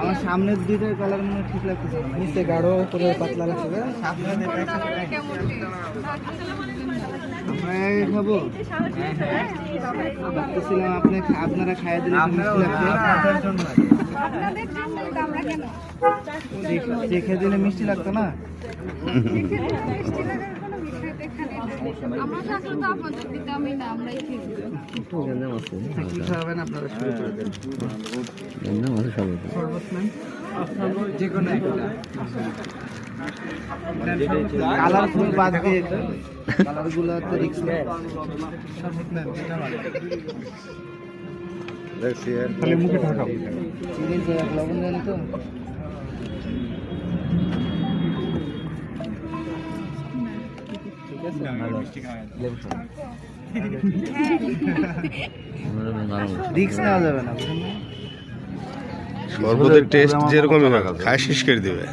আমার সামনের দুইটার কালার মনে ঠিক লাগতেছে না, নিচে গাঢ় করে পাতলা লাগছে। সামনে আমরা খাবো ভাবতেছিলাম আপনারা খাইয়ে দিলে দেখে দিলে মিষ্টি লাগতো না। কালারফুল বাদ দিয়ে কালারগুলো তো রিক্স নেই। খালি মুখে ঠাকাও। লবণ দেন তো রিক্স নেওয়া যাবে না। শরবতের টেস্ট যেরকমই হোক খায় শেষ করে দিবে।